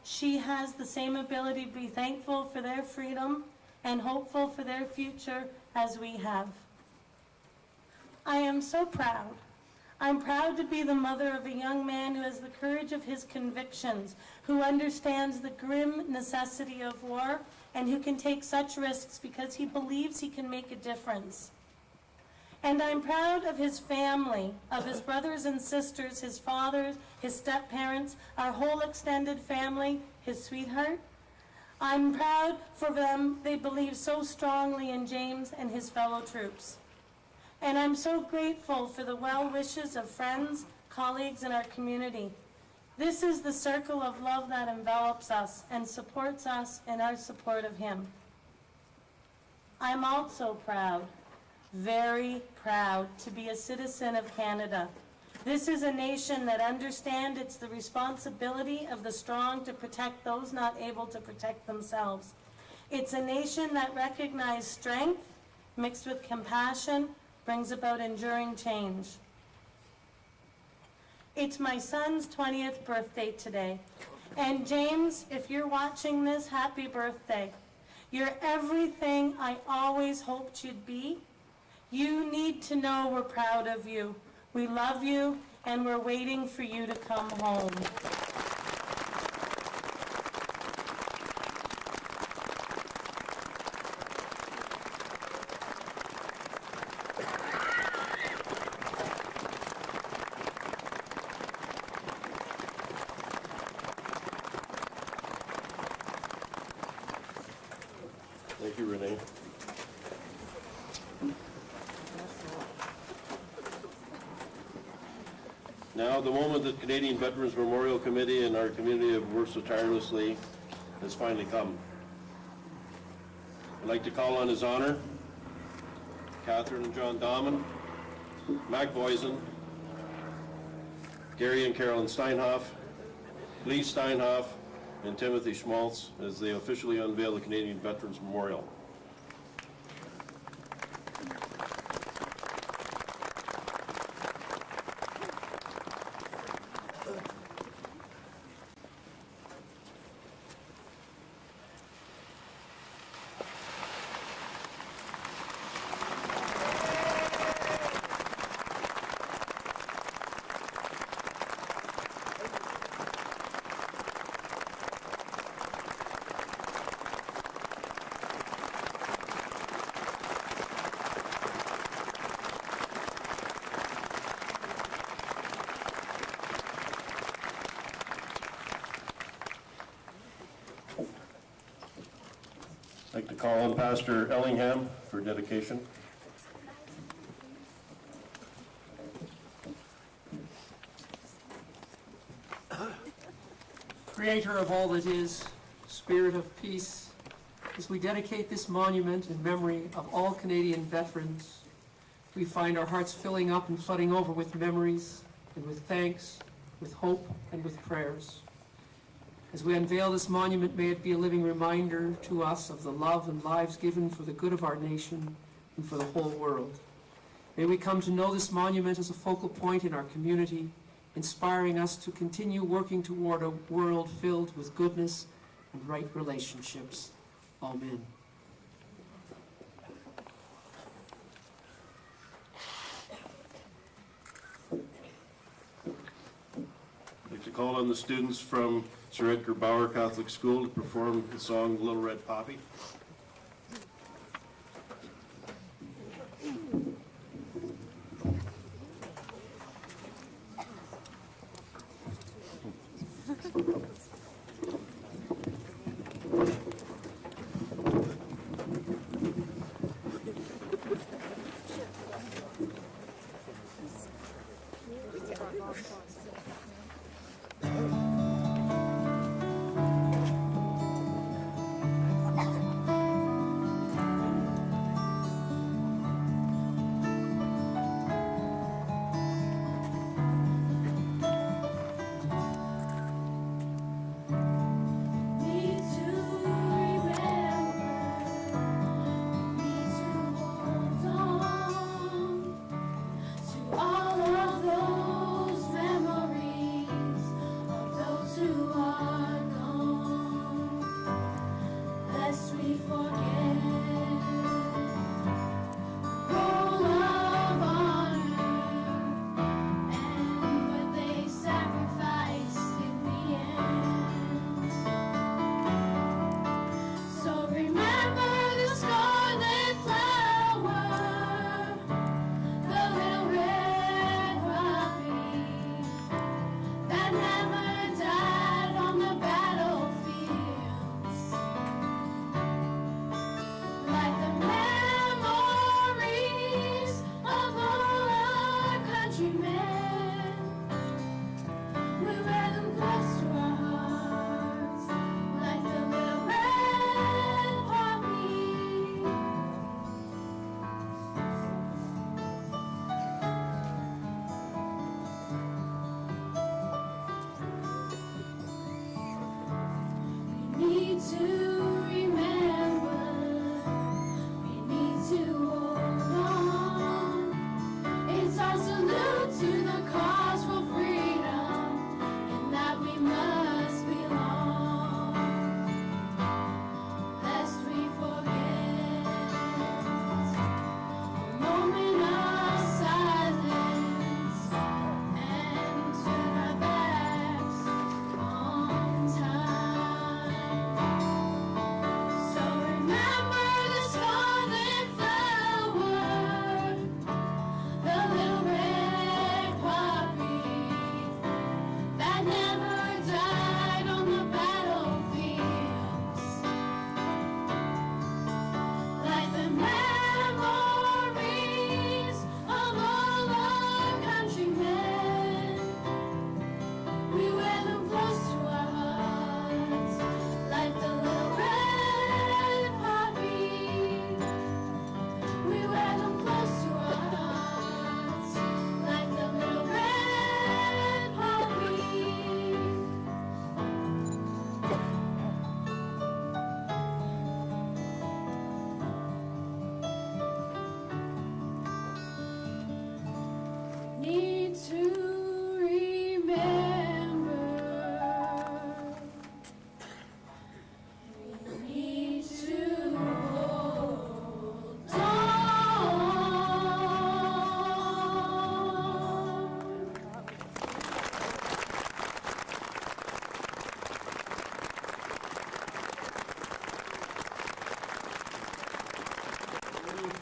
she has the same ability to be thankful for their freedom and hopeful for their future as we have. I am so proud. I'm proud to be the mother of a young man who has the courage of his convictions, who understands the grim necessity of war, and who can take such risks because he believes he can make a difference. And I'm proud of his family, of his brothers and sisters, his fathers, his step-parents, our whole extended family, his sweetheart. I'm proud for them. They believe so strongly in James and his fellow troops. And I'm so grateful for the well wishes of friends, colleagues, in our community. This is the circle of love that envelops us and supports us in our support of him. I'm also proud, very proud, to be a citizen of Canada. This is a nation that understands it's the responsibility of the strong to protect those not able to protect themselves. It's a nation that recognizes strength mixed with compassion brings about enduring change. It's my son's 20th birthday today. And James, if you're watching this, happy birthday. You're everything I always hoped you'd be. You need to know we're proud of you. We love you, and we're waiting for you to come home. Thank you, Renee. Now, the moment that Canadian Veterans Memorial Committee and our community have worked so tirelessly has finally come. I'd like to call on His Honor, Catherine and John Dahman, Mac Voisin, Gary and Carolyn Steinhoff, Lee Steinhoff, and Timothy Schmaltz as they officially unveil the Canadian Veterans Memorial. I'd like to call on Pastor Ellingham for dedication. Creator of all that is, Spirit of peace, as we dedicate this monument in memory of all Canadian veterans, we find our hearts filling up and flooding over with memories and with thanks, with hope and with prayers. As we unveil this monument, may it be a living reminder to us of the love and lives given for the good of our nation and for the whole world. May we come to know this monument as a focal point in our community, inspiring us to continue working toward a world filled with goodness and right relationships. Amen. I'd like to call on the students from Sir Edgar Bauer Catholic School to perform the song Little Red Poppy.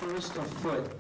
First afoot.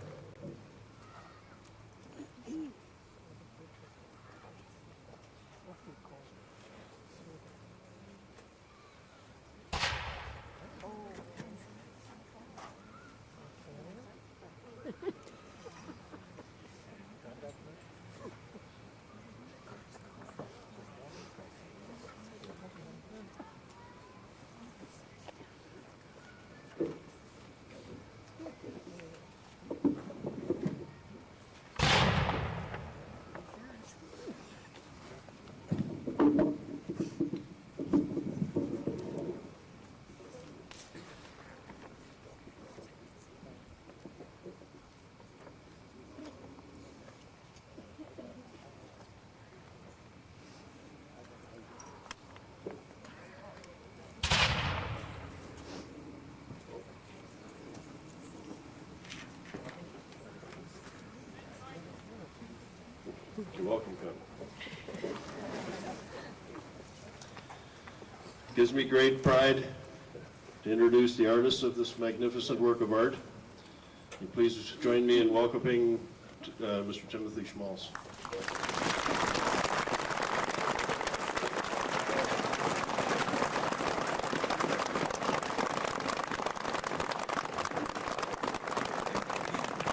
You're welcome, Ken. Gives me great pride to introduce the artists of this magnificent work of art. And please join me in welcoming Mr. Timothy Schmalz.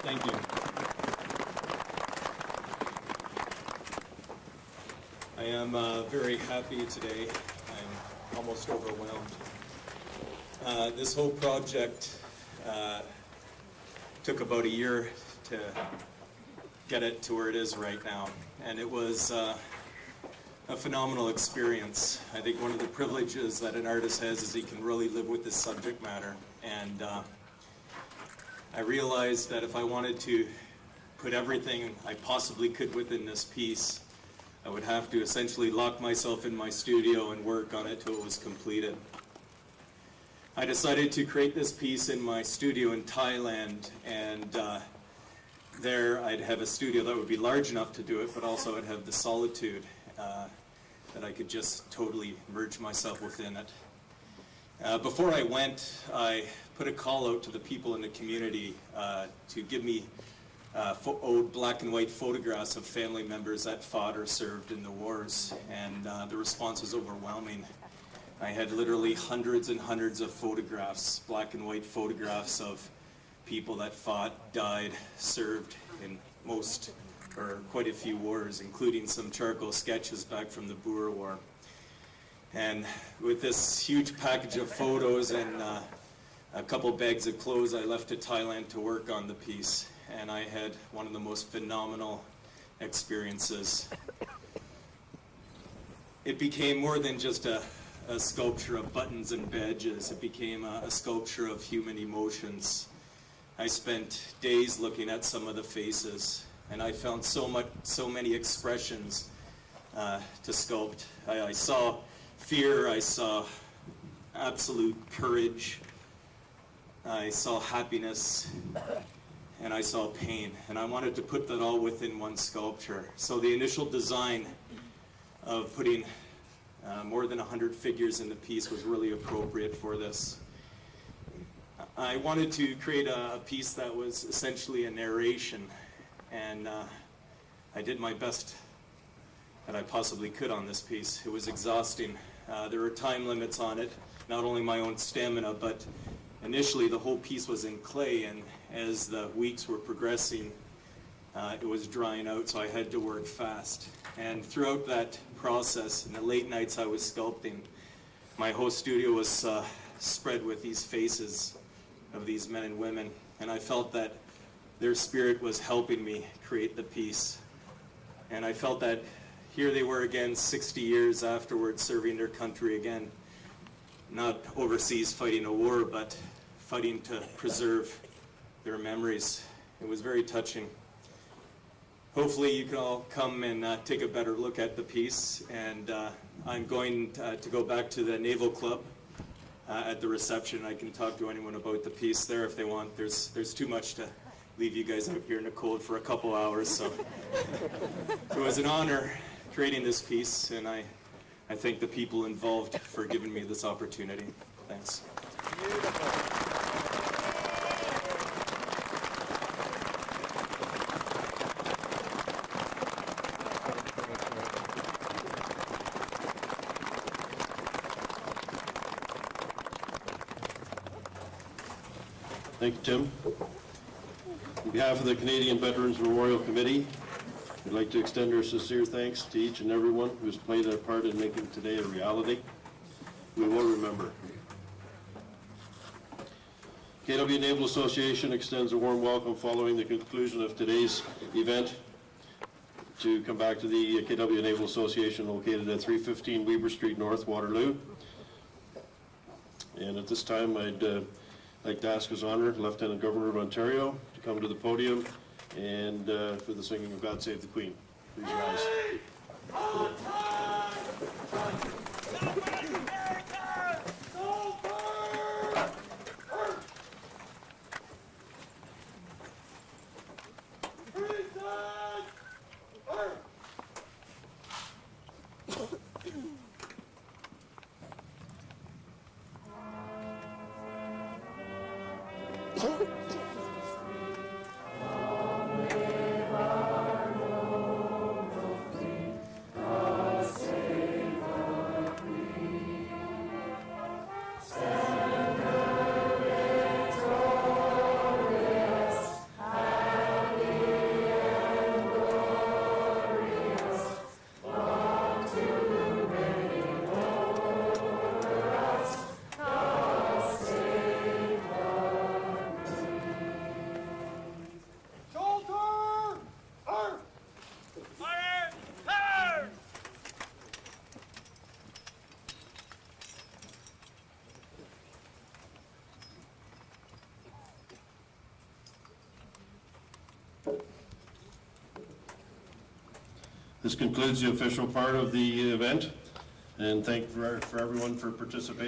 Thank you. I am very happy today. I'm almost overwhelmed. This whole project took about a year to get it to where it is right now, and it was a phenomenal experience. I think one of the privileges that an artist has is he can really live with this subject matter, and I realized that if I wanted to put everything I possibly could within this piece, I would have to essentially lock myself in my studio and work on it till it was completed. I decided to create this piece in my studio in Thailand, and there I'd have a studio that would be large enough to do it, but also I'd have the solitude that I could just totally merge myself within it. Before I went, I put a call out to the people in the community to give me old black and white photographs of family members that fought or served in the wars, and the response was overwhelming. I had literally hundreds and hundreds of photographs, black and white photographs of people that fought, died, served in most or quite a few wars, including some charcoal sketches back from the Boer War. And with this huge package of photos and a couple bags of clothes, I left to Thailand to work on the piece, and I had one of the most phenomenal experiences. It became more than just a a sculpture of buttons and badges. It became a sculpture of human emotions. I spent days looking at some of the faces, and I found so many expressions to sculpt. I saw fear, I saw absolute courage, I saw happiness, and I saw pain. And I wanted to put that all within one sculpture. So the initial design of putting more than 100 figures in the piece was really appropriate for this. I wanted to create a piece that was essentially a narration, and I did my best that I possibly could on this piece. It was exhausting. There were time limits on it, not only my own stamina, but initially the whole piece was in clay, and as the weeks were progressing, it was drying out, so I had to work fast. And throughout that process, in the late nights I was sculpting, my whole studio was spread with these faces of these men and women, and I felt that their spirit was helping me create the piece. And I felt that here they were again 60 years afterwards, serving their country again, not overseas fighting a war, but fighting to preserve their memories. It was very touching. Hopefully you can all come and take a better look at the piece, and I'm going to go back to the Naval Club at the reception. I can talk to anyone about the piece there if they want. There's too much to leave you guys out here in the cold for a couple hours, so it was an honor creating this piece, and I thank the people involved for giving me this opportunity. Thanks. Thank you, Tim. On behalf of the Canadian Veterans Memorial Committee, we'd like to extend our sincere thanks to each and everyone who has played their part in making today a reality. We will remember. KW Naval Association extends a warm welcome following the conclusion of today's event to come back to the KW Naval Association located at 315 Weber Street North, Waterloo. And at this time, I'd like to ask His Honor, Lieutenant Governor of Ontario, to come to the podium and for the singing of God Save the Queen. Please rise. This concludes the official part of the event, and thank you for everyone for participating.